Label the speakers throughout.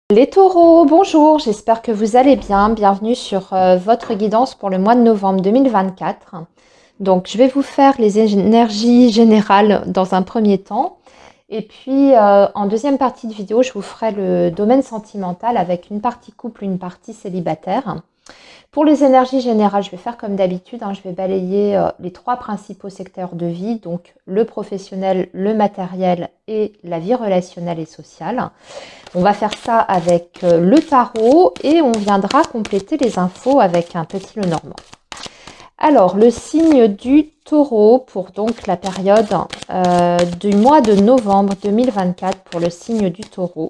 Speaker 1: Les taureaux, bonjour, j'espère que vous allez bien. Bienvenue sur votre guidance pour le mois de novembre 2024. Donc, je vais vous faire les énergies générales dans un premier temps. Et puis, en deuxième partie de vidéo, je vous ferai le domaine sentimental avec une partie couple, une partie célibataire. Pour les énergies générales, je vais faire comme d'habitude, je vais balayer les trois principaux secteurs de vie, donc le professionnel, le matériel et la vie relationnelle et sociale. On va faire ça avec le tarot et on viendra compléter les infos avec un petit Lenormand. Alors, le signe du taureau pour donc la période du mois de novembre 2024 pour le signe du taureau.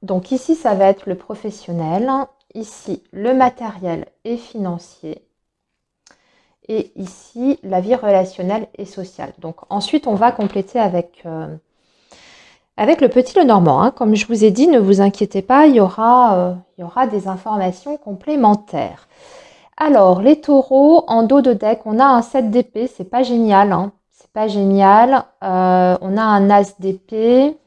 Speaker 1: Donc ici, ça va être le professionnel, ici le matériel et financier, et ici la vie relationnelle et sociale. Donc ensuite, on va compléter avec le petit Lenormand. Comme je vous ai dit, ne vous inquiétez pas, il y aura des informations complémentaires. Alors, les taureaux, en dos de deck, on a un 7 d'épée, c'est pas génial. C'est pas génial. On a un as d'épée,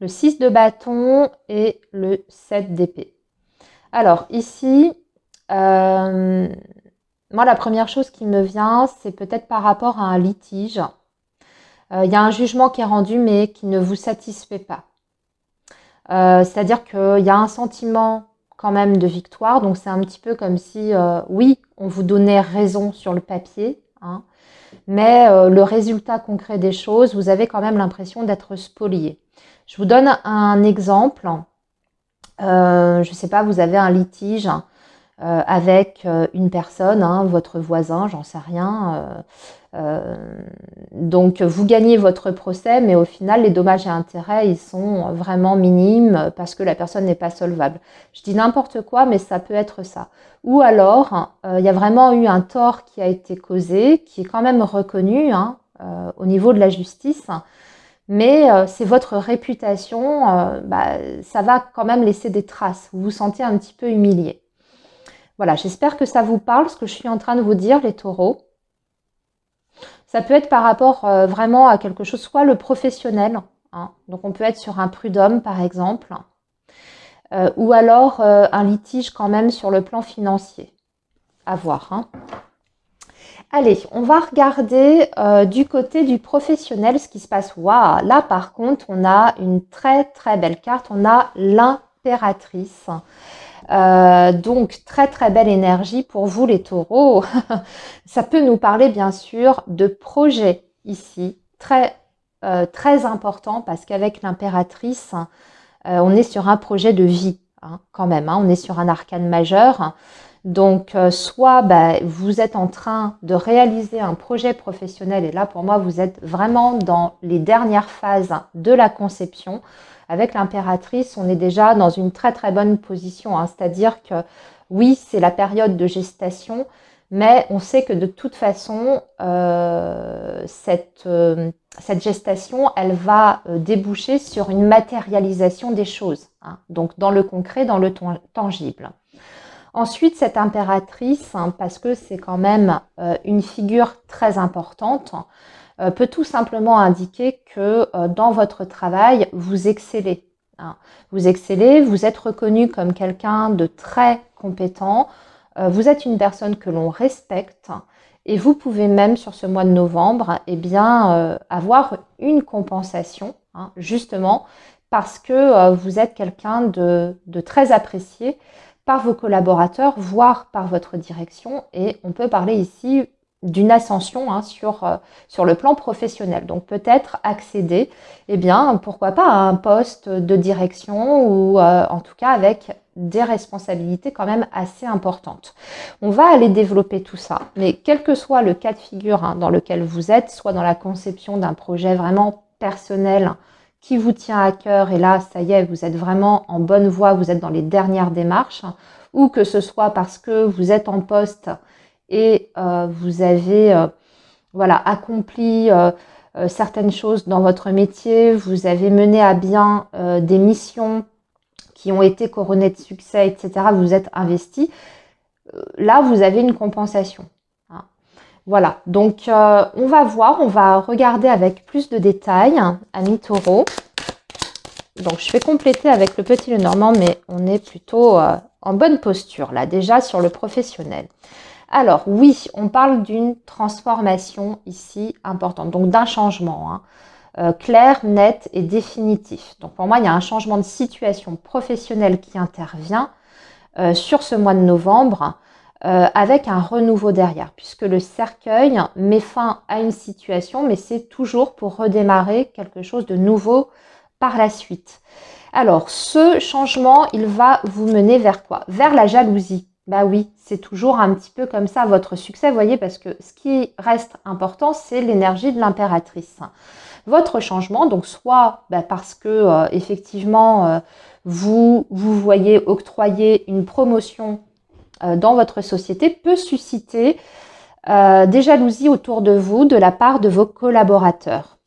Speaker 1: le 6 de bâton et le 7 d'épée. Alors, ici, moi, la première chose qui me vient, c'est peut-être par rapport à un litige. Il y a un jugement qui est rendu, mais qui ne vous satisfait pas. C'est-à-dire qu'il y a un sentiment quand même de victoire. Donc, c'est un petit peu comme si, oui, on vous donnait raison sur le papier, mais le résultat concret des choses, vous avez quand même l'impression d'être spolié. Je vous donne un exemple. Je ne sais pas, vous avez un litige avec une personne, votre voisin, j'en sais rien. Donc, vous gagnez votre procès, mais au final, les dommages et intérêts, ils sont vraiment minimes parce que la personne n'est pas solvable. Je dis n'importe quoi, mais ça peut être ça. Ou alors, il y a vraiment eu un tort qui a été causé, qui est quand même reconnu au niveau de la justice, mais c'est votre réputation, ça va quand même laisser des traces. Vous vous sentez un petit peu humilié. Voilà, j'espère que ça vous parle, ce que je suis en train de vous dire, les taureaux. Ça peut être par rapport vraiment à quelque chose, soit le professionnel, donc on peut être sur un prud'homme par exemple, ou alors un litige quand même sur le plan financier. À voir. Allez, on va regarder du côté du professionnel ce qui se passe. Waouh, là par contre, on a une très très belle carte, on a l'impératrice. Donc, très très belle énergie pour vous les taureaux. Ça peut nous parler bien sûr de projets ici, très, très important parce qu'avec l'impératrice, on est sur un projet de vie quand même. On est sur un arcane majeur. Donc, soit vous êtes en train de réaliser un projet professionnel et là, pour moi, vous êtes vraiment dans les dernières phases de la conception. Avec l'impératrice, on est déjà dans une très très bonne position. C'est-à-dire que oui, c'est la période de gestation, mais on sait que de toute façon, cette gestation, elle va déboucher sur une matérialisation des choses. Donc, dans le concret, dans le tangible. Ensuite, cette impératrice, parce que c'est quand même une figure très importante, peut tout simplement indiquer que dans votre travail, vous excellez. Vous excellez, vous êtes reconnu comme quelqu'un de très compétent, vous êtes une personne que l'on respecte et vous pouvez même sur ce mois de novembre avoir une compensation, justement parce que vous êtes quelqu'un de très apprécié par vos collaborateurs, voire par votre direction. Et on peut parler ici d'une ascension sur le plan professionnel. Donc peut-être accéder, pourquoi pas à un poste de direction ou en tout cas avec des responsabilités quand même assez importantes. On va aller développer tout ça. Mais quel que soit le cas de figure dans lequel vous êtes, soit dans la conception d'un projet vraiment personnel qui vous tient à cœur et là, ça y est, vous êtes vraiment en bonne voie, vous êtes dans les dernières démarches, ou que ce soit parce que vous êtes en poste et vous avez accompli certaines choses dans votre métier, vous avez mené à bien des missions qui ont été couronnées de succès, etc., vous êtes investi. là, vous avez une compensation. Hein. Voilà, donc on va voir, on va regarder avec plus de détails, amis taureaux. Donc, je vais compléter avec le petit Lenormand, mais on est plutôt en bonne posture, là, déjà sur le professionnel. Alors, oui, on parle d'une transformation ici importante, donc d'un changement clair, net et définitif. Donc, pour moi, il y a un changement de situation professionnelle qui intervient sur ce mois de novembre avec un renouveau derrière, puisque le cercueil met fin à une situation, mais c'est toujours pour redémarrer quelque chose de nouveau par la suite. Alors, ce changement, il va vous mener vers quoi? Vers la jalousie. Bah oui, c'est toujours un petit peu comme ça votre succès, vous voyez, parce que ce qui reste important, c'est l'énergie de l'impératrice. Votre changement, donc soit parce que effectivement, vous voyez octroyer une promotion dans votre société, peut susciter des jalousies autour de vous de la part de vos collaborateurs.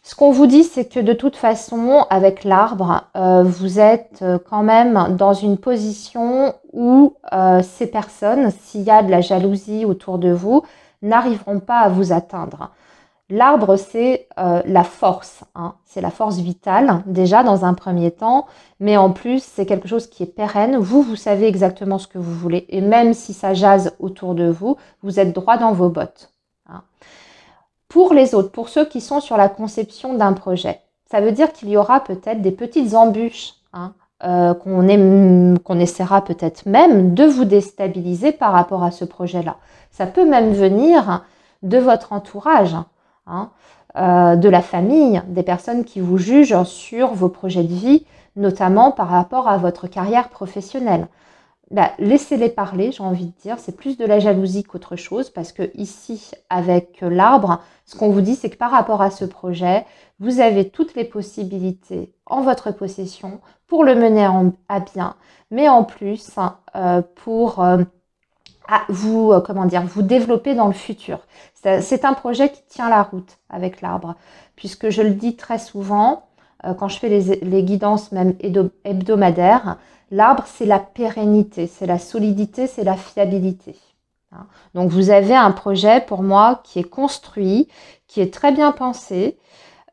Speaker 1: Ce qu'on vous dit, c'est que de toute façon, avec l'arbre, vous êtes quand même dans une position où ces personnes, s'il y a de la jalousie autour de vous, n'arriveront pas à vous atteindre. L'arbre, c'est la force, hein. C'est la force vitale, déjà dans un premier temps, mais en plus, c'est quelque chose qui est pérenne. Vous savez exactement ce que vous voulez, et même si ça jase autour de vous, vous êtes droit dans vos bottes. Hein. Pour les autres, pour ceux qui sont sur la conception d'un projet, ça veut dire qu'il y aura peut-être des petites embûches, hein, qu'on essaiera peut-être même de vous déstabiliser par rapport à ce projet-là. Ça peut même venir de votre entourage, hein, de la famille, des personnes qui vous jugent sur vos projets de vie, notamment par rapport à votre carrière professionnelle. Laissez-les parler, j'ai envie de dire, c'est plus de la jalousie qu'autre chose, parce que ici, avec l'arbre, ce qu'on vous dit, c'est que par rapport à ce projet, vous avez toutes les possibilités en votre possession pour le mener à bien, mais en plus, pour vous développer dans le futur. C'est un projet qui tient la route avec l'arbre, puisque je le dis très souvent, quand je fais les guidances même hebdomadaires, l'arbre, c'est la pérennité, c'est la solidité, c'est la fiabilité. Donc, vous avez un projet, pour moi, qui est construit, qui est très bien pensé.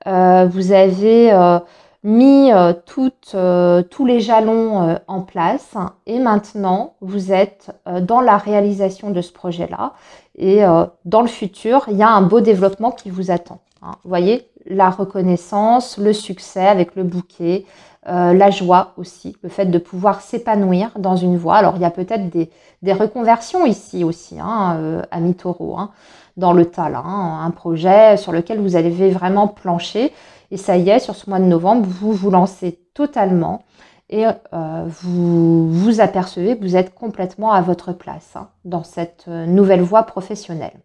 Speaker 1: Vous avez mis tous les jalons en place et maintenant, vous êtes dans la réalisation de ce projet-là. Et dans le futur, il y a un beau développement qui vous attend. Hein. Vous voyez, la reconnaissance, le succès avec le bouquet, la joie aussi, le fait de pouvoir s'épanouir dans une voie. Alors, il y a peut-être des reconversions ici aussi, hein, amis taureaux, hein, dans le tas, là, hein, un projet sur lequel vous allez vraiment plancher. Et ça y est, sur ce mois de novembre, vous vous lancez totalement et vous vous apercevez que vous êtes complètement à votre place hein, dans cette nouvelle voie professionnelle.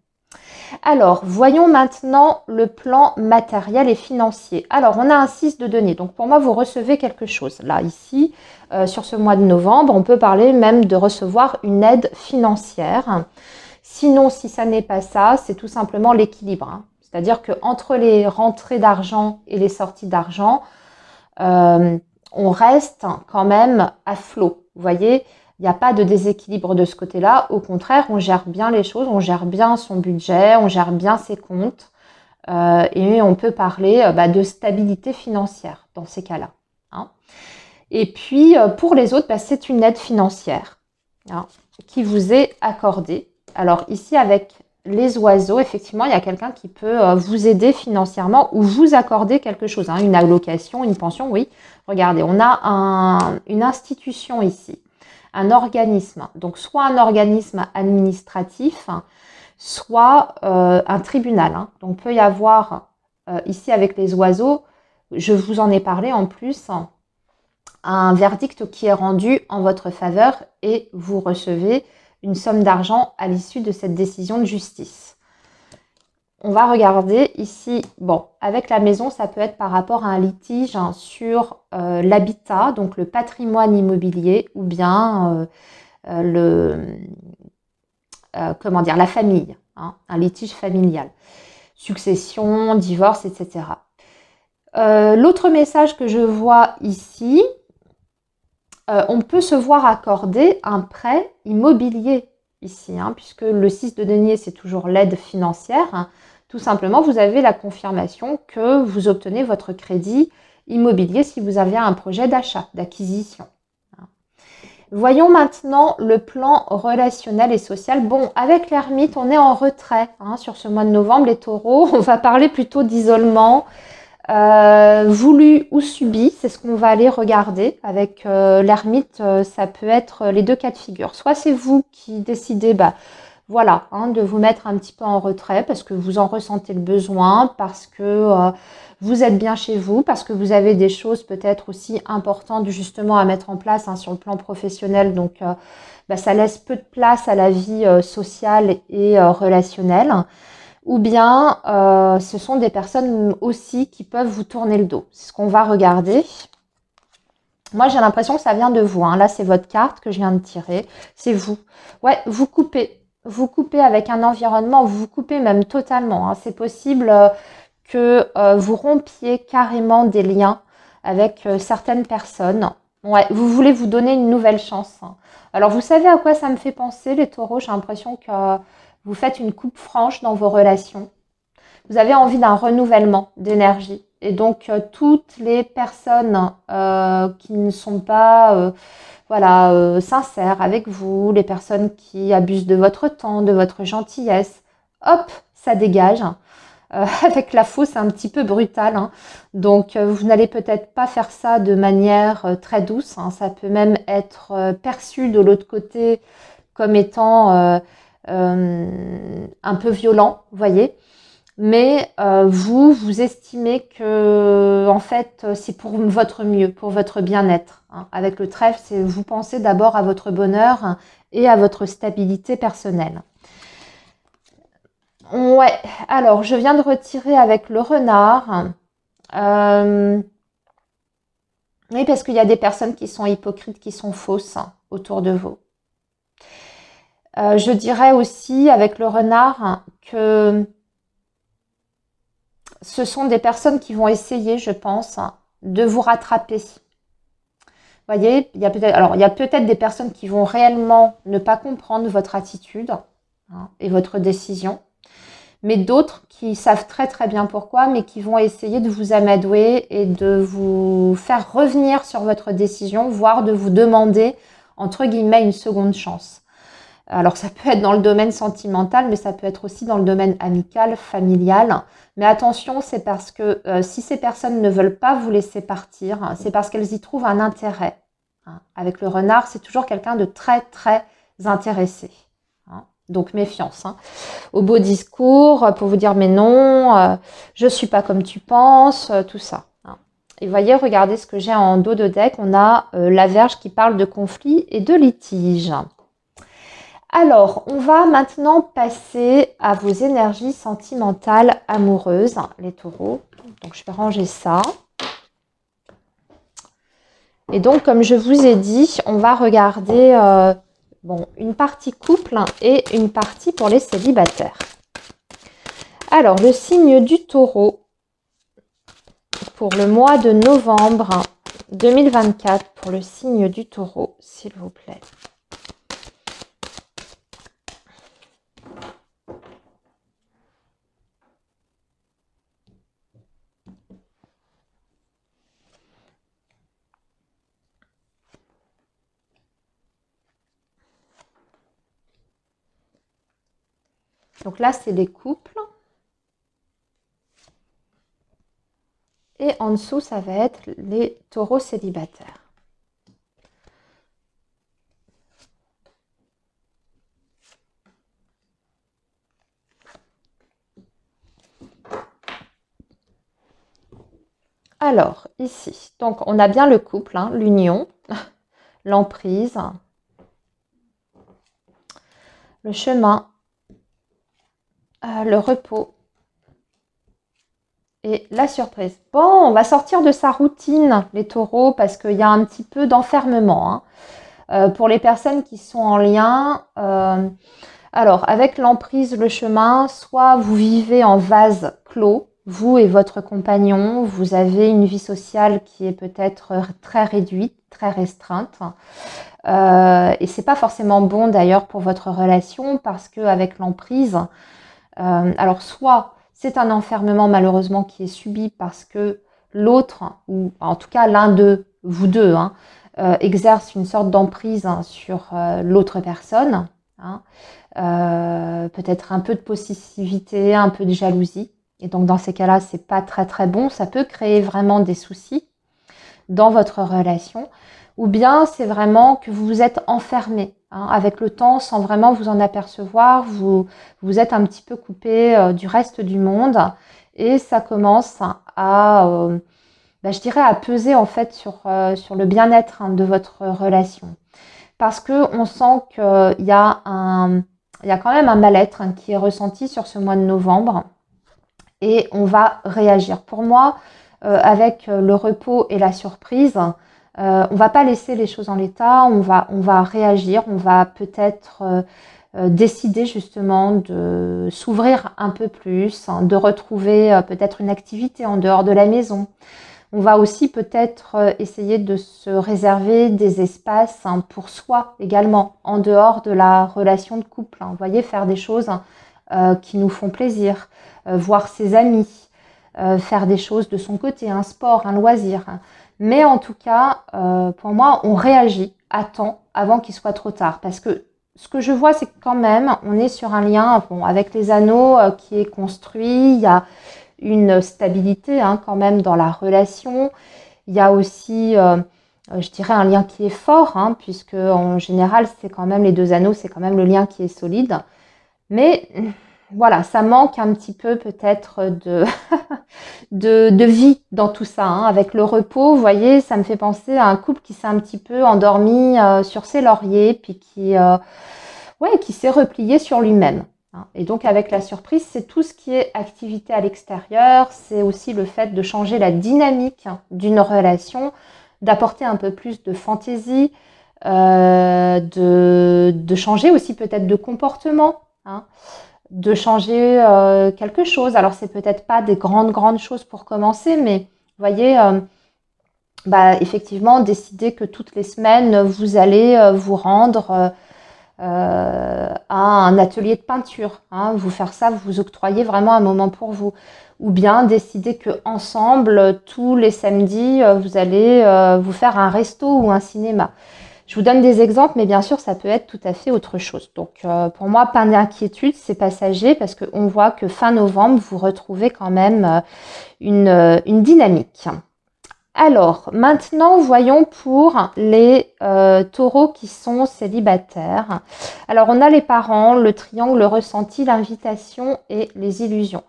Speaker 1: Alors, voyons maintenant le plan matériel et financier. Alors, on a un 6 de denier. Donc, pour moi, vous recevez quelque chose. Là, ici, sur ce mois de novembre, on peut parler même de recevoir une aide financière. Sinon, si ça n'est pas ça, c'est tout simplement l'équilibre. Hein. C'est-à-dire qu'entre les rentrées d'argent et les sorties d'argent, on reste quand même à flot. Vous voyez, il n'y a pas de déséquilibre de ce côté-là. Au contraire, on gère bien les choses, on gère bien son budget, on gère bien ses comptes. Et on peut parler de stabilité financière dans ces cas-là. Hein. Et puis, pour les autres, c'est une aide financière hein, qui vous est accordée. Alors ici, avec les oiseaux, effectivement, il y a quelqu'un qui peut vous aider financièrement ou vous accorder quelque chose, hein, une allocation, une pension, oui. Regardez, on a une institution ici, un organisme. Donc, soit un organisme administratif, soit un tribunal. Hein. Donc, il peut y avoir, ici avec les oiseaux, je vous en ai parlé en plus, un verdict qui est rendu en votre faveur et vous recevez une somme d'argent à l'issue de cette décision de justice. On va regarder ici, bon, avec la maison, ça peut être par rapport à un litige hein, sur l'habitat, donc le patrimoine immobilier ou bien la famille, hein, un litige familial, succession, divorce, etc. L'autre message que je vois ici, on peut se voir accorder un prêt immobilier ici, hein, puisque le 6 de denier, c'est toujours l'aide financière. Hein. Tout simplement, vous avez la confirmation que vous obtenez votre crédit immobilier si vous avez un projet d'achat, d'acquisition. Voyons maintenant le plan relationnel et social. Bon, avec l'ermite, on est en retrait hein, sur ce mois de novembre, les taureaux. On va parler plutôt d'isolement, voulu ou subi. C'est ce qu'on va aller regarder. Avec l'ermite, ça peut être les deux cas de figure. Soit c'est vous qui décidez, voilà, hein, de vous mettre un petit peu en retrait parce que vous en ressentez le besoin, parce que vous êtes bien chez vous, parce que vous avez des choses peut-être aussi importantes justement à mettre en place hein, sur le plan professionnel. Donc, ça laisse peu de place à la vie sociale et relationnelle. Ou bien, ce sont des personnes aussi qui peuvent vous tourner le dos. C'est ce qu'on va regarder. Moi, j'ai l'impression que ça vient de vous. Hein. Là, c'est votre carte que je viens de tirer. C'est vous. Ouais, vous coupez. Vous coupez avec un environnement, vous coupez même totalement. Hein. C'est possible que vous rompiez carrément des liens avec certaines personnes. Ouais, vous voulez vous donner une nouvelle chance. Hein. Alors, vous savez à quoi ça me fait penser, les taureaux? J'ai l'impression que vous faites une coupe franche dans vos relations. Vous avez envie d'un renouvellement d'énergie. Et donc, toutes les personnes qui ne sont pas sincères avec vous, les personnes qui abusent de votre temps, de votre gentillesse, hop, ça dégage. Avec la faux, c'est un petit peu brutal. Hein. Donc, vous n'allez peut-être pas faire ça de manière très douce. Hein. Ça peut même être perçu de l'autre côté comme étant un peu violent, vous voyez. Mais vous estimez que en fait c'est pour votre mieux, pour votre bien-être. Hein. Avec le trèfle, c'est vous pensez d'abord à votre bonheur hein, et à votre stabilité personnelle. Ouais, alors je viens de retirer avec le renard. Oui, parce qu'il y a des personnes qui sont hypocrites, qui sont fausses hein, autour de vous. Je dirais aussi avec le renard hein, que ce sont des personnes qui vont essayer, je pense, de vous rattraper. Vous voyez, il y a peut-être des personnes qui vont réellement ne pas comprendre votre attitude hein, et votre décision, mais d'autres qui savent très très bien pourquoi, mais qui vont essayer de vous amadouer et de vous faire revenir sur votre décision, voire de vous demander, entre guillemets, une seconde chance. Alors, ça peut être dans le domaine sentimental, mais ça peut être aussi dans le domaine amical, familial. Mais attention, c'est parce que si ces personnes ne veulent pas vous laisser partir, c'est parce qu'elles y trouvent un intérêt. Hein. Avec le renard, c'est toujours quelqu'un de très, très intéressé. Hein. Donc, méfiance. Hein. Au beau discours, pour vous dire, mais non, je ne suis pas comme tu penses, tout ça. Hein. Et voyez, regardez ce que j'ai en dos de deck. On a la Vierge qui parle de conflit et de litige. Alors, on va maintenant passer à vos énergies sentimentales amoureuses, les taureaux. Donc, je vais ranger ça. Et donc, comme je vous ai dit, on va regarder une partie couple et une partie pour les célibataires. Alors, le signe du taureau pour le mois de novembre 2024, pour le signe du taureau, s'il vous plaît. Donc là, c'est les couples. Et en dessous, ça va être les taureaux célibataires. Alors, ici, donc on a bien le couple, hein, l'union, l'emprise, le chemin, le repos et la surprise. Bon, on va sortir de sa routine, les taureaux, parce qu'il y a un petit peu d'enfermement. Hein. Pour les personnes qui sont en lien, alors avec l'emprise, le chemin, soit vous vivez en vase clos, vous et votre compagnon, vous avez une vie sociale qui est peut-être très réduite, très restreinte. Et c'est pas forcément bon d'ailleurs pour votre relation parce qu'avec l'emprise, alors soit c'est un enfermement malheureusement qui est subi parce que l'autre, ou en tout cas l'un de vous deux, hein, exerce une sorte d'emprise sur l'autre personne, hein, peut-être un peu de possessivité, un peu de jalousie. Et donc dans ces cas-là, c'est pas très très bon. Ça peut créer vraiment des soucis dans votre relation. Ou bien c'est vraiment que vous vous êtes enfermé, hein, avec le temps sans vraiment vous en apercevoir. Vous êtes un petit peu coupé du reste du monde et ça commence à, je dirais, à peser en fait sur le bien-être, hein, de votre relation. Parce qu'on sent qu'il y a quand même un mal-être, hein, qui est ressenti sur ce mois de novembre et on va réagir. Pour moi, avec le repos et la surprise, on ne va pas laisser les choses en l'état, on va réagir, on va peut-être décider justement de s'ouvrir un peu plus, hein, de retrouver peut-être une activité en dehors de la maison. On va aussi peut-être essayer de se réserver des espaces, hein, pour soi également, en dehors de la relation de couple, hein. Vous voyez, faire des choses qui nous font plaisir, voir ses amis, faire des choses de son côté, un sport, un loisir. Mais en tout cas, pour moi, on réagit à temps avant qu'il soit trop tard. Parce que ce que je vois, c'est que quand même, on est sur un lien, bon, avec les anneaux, qui est construit. Il y a une stabilité, hein, quand même dans la relation. Il y a aussi, je dirais, un lien qui est fort, hein, puisque en général, c'est quand même les deux anneaux, c'est quand même le lien qui est solide. Mais voilà, ça manque un petit peu peut-être de vie dans tout ça, hein. Avec le repos, vous voyez, ça me fait penser à un couple qui s'est un petit peu endormi sur ses lauriers, puis qui s'est replié sur lui-même, hein. Et donc avec la surprise, c'est tout ce qui est activité à l'extérieur, c'est aussi le fait de changer la dynamique, hein, d'une relation, d'apporter un peu plus de fantaisie, de changer aussi peut-être de comportement, hein, de changer quelque chose. Alors c'est peut-être pas des grandes choses pour commencer, mais vous voyez, effectivement, décider que toutes les semaines, vous allez vous rendre à un atelier de peinture, hein, vous faire ça, vous octroyez vraiment un moment pour vous. Ou bien décider que ensemble, tous les samedis, vous allez vous faire un resto ou un cinéma. Je vous donne des exemples, mais bien sûr, ça peut être tout à fait autre chose. Donc, pour moi, pas d'inquiétude, c'est passager parce qu'on voit que fin novembre, vous retrouvez quand même une dynamique. Alors, maintenant, voyons pour les taureaux qui sont célibataires. Alors, on a les parents, le triangle, le ressenti, l'invitation et les illusions.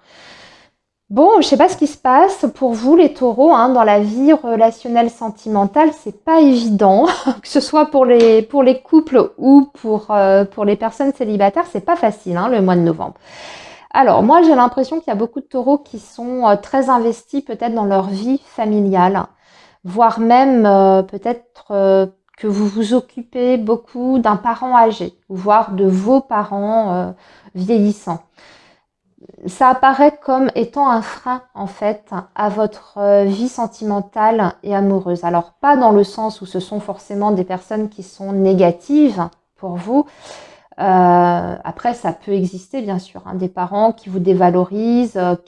Speaker 1: Bon, je ne sais pas ce qui se passe pour vous, les taureaux, hein, dans la vie relationnelle sentimentale, c'est pas évident, que ce soit pour les couples ou pour les personnes célibataires, c'est pas facile, hein, le mois de novembre. Alors, moi, j'ai l'impression qu'il y a beaucoup de taureaux qui sont très investis peut-être dans leur vie familiale, voire même peut-être que vous vous occupez beaucoup d'un parent âgé, voire de vos parents vieillissants. Ça apparaît comme étant un frein en fait à votre vie sentimentale et amoureuse. Alors pas dans le sens où ce sont forcément des personnes qui sont négatives pour vous. Après ça peut exister bien sûr, hein, des parents qui vous dévalorisent, je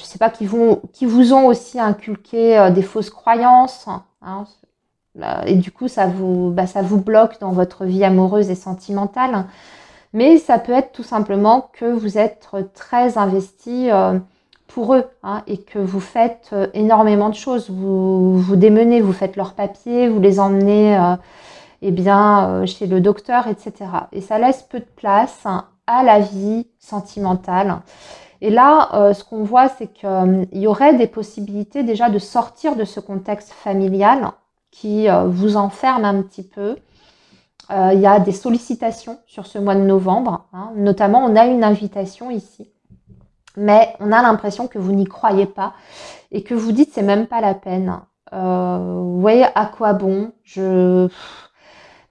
Speaker 1: sais pas, qui vous ont aussi inculqué des fausses croyances, hein, et du coup ça vous bloque dans votre vie amoureuse et sentimentale. Mais ça peut être tout simplement que vous êtes très investi pour eux, hein, et que vous faites énormément de choses. Vous démenez, vous faites leurs papiers, vous les emmenez chez le docteur, etc. Et ça laisse peu de place, hein, à la vie sentimentale. Et là, ce qu'on voit, c'est qu'il y aurait des possibilités déjà de sortir de ce contexte familial qui vous enferme un petit peu. Il y a des sollicitations sur ce mois de novembre, hein. Notamment, on a une invitation ici, mais on a l'impression que vous n'y croyez pas et que vous dites c'est même pas la peine. Vous voyez à quoi bon,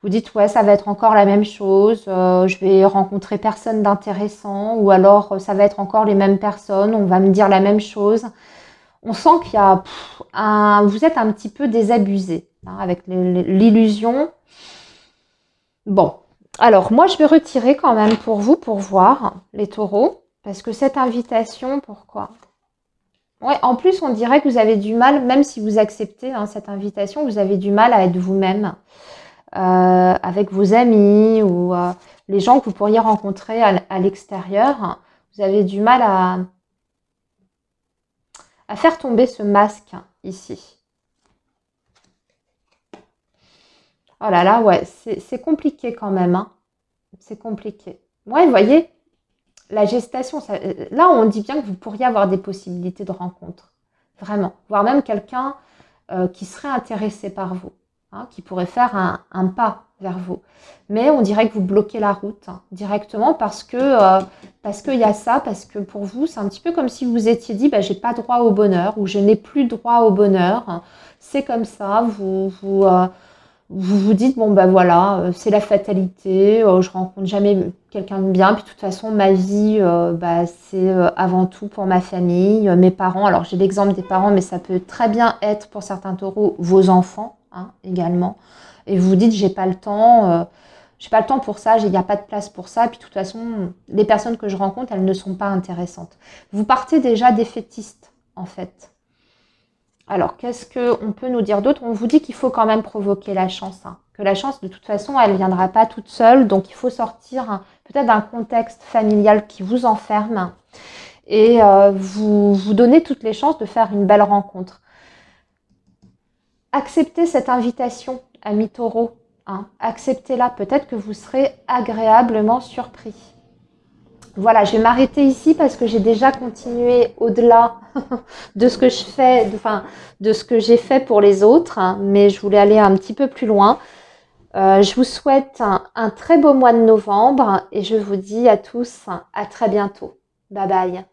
Speaker 1: Vous dites, ouais, ça va être encore la même chose, je vais rencontrer personne d'intéressant, ou alors ça va être encore les mêmes personnes, on va me dire la même chose. On sent qu'il y a vous êtes un petit peu désabusé hein, avec l'illusion. Bon, alors moi je vais retirer quand même pour vous, pour voir les taureaux, parce que cette invitation, pourquoi? Ouais, en plus on dirait que vous avez du mal, même si vous acceptez hein, cette invitation, vous avez du mal à être vous-même. Avec vos amis ou les gens que vous pourriez rencontrer à l'extérieur, vous avez du mal à faire tomber ce masque ici. Oh là là, ouais, c'est compliqué quand même. Hein. C'est compliqué. Ouais, vous voyez, la gestation, là on dit bien que vous pourriez avoir des possibilités de rencontre. Vraiment. Voire même quelqu'un qui serait intéressé par vous. Hein, qui pourrait faire un pas vers vous. Mais on dirait que vous bloquez la route hein, directement parce qu'il y a ça, parce que pour vous, c'est un petit peu comme si vous étiez dit, bah, j'ai pas droit au bonheur ou je n'ai plus droit au bonheur. C'est comme ça, vous dites, bon, bah voilà, c'est la fatalité, je rencontre jamais quelqu'un de bien, puis de toute façon, ma vie, bah, c'est avant tout pour ma famille, mes parents. Alors, j'ai l'exemple des parents, mais ça peut très bien être pour certains taureaux, vos enfants hein, également. Et vous vous dites, j'ai pas le temps pour ça, il n'y a pas de place pour ça, puis de toute façon, les personnes que je rencontre, elles ne sont pas intéressantes. Vous partez déjà défaitiste, en fait. Alors, qu'est-ce qu'on peut nous dire d'autre? On vous dit qu'il faut quand même provoquer la chance. Hein. Que la chance, de toute façon, elle ne viendra pas toute seule. Donc, il faut sortir hein, peut-être d'un contexte familial qui vous enferme et vous donner toutes les chances de faire une belle rencontre. Acceptez cette invitation, ami taureau. Hein. Acceptez-la. Peut-être que vous serez agréablement surpris. Voilà, je vais m'arrêter ici parce que j'ai déjà continué au-delà de ce que je fais, de ce que j'ai fait pour les autres, hein, mais je voulais aller un petit peu plus loin. Je vous souhaite un très beau mois de novembre et je vous dis à tous à très bientôt. Bye bye.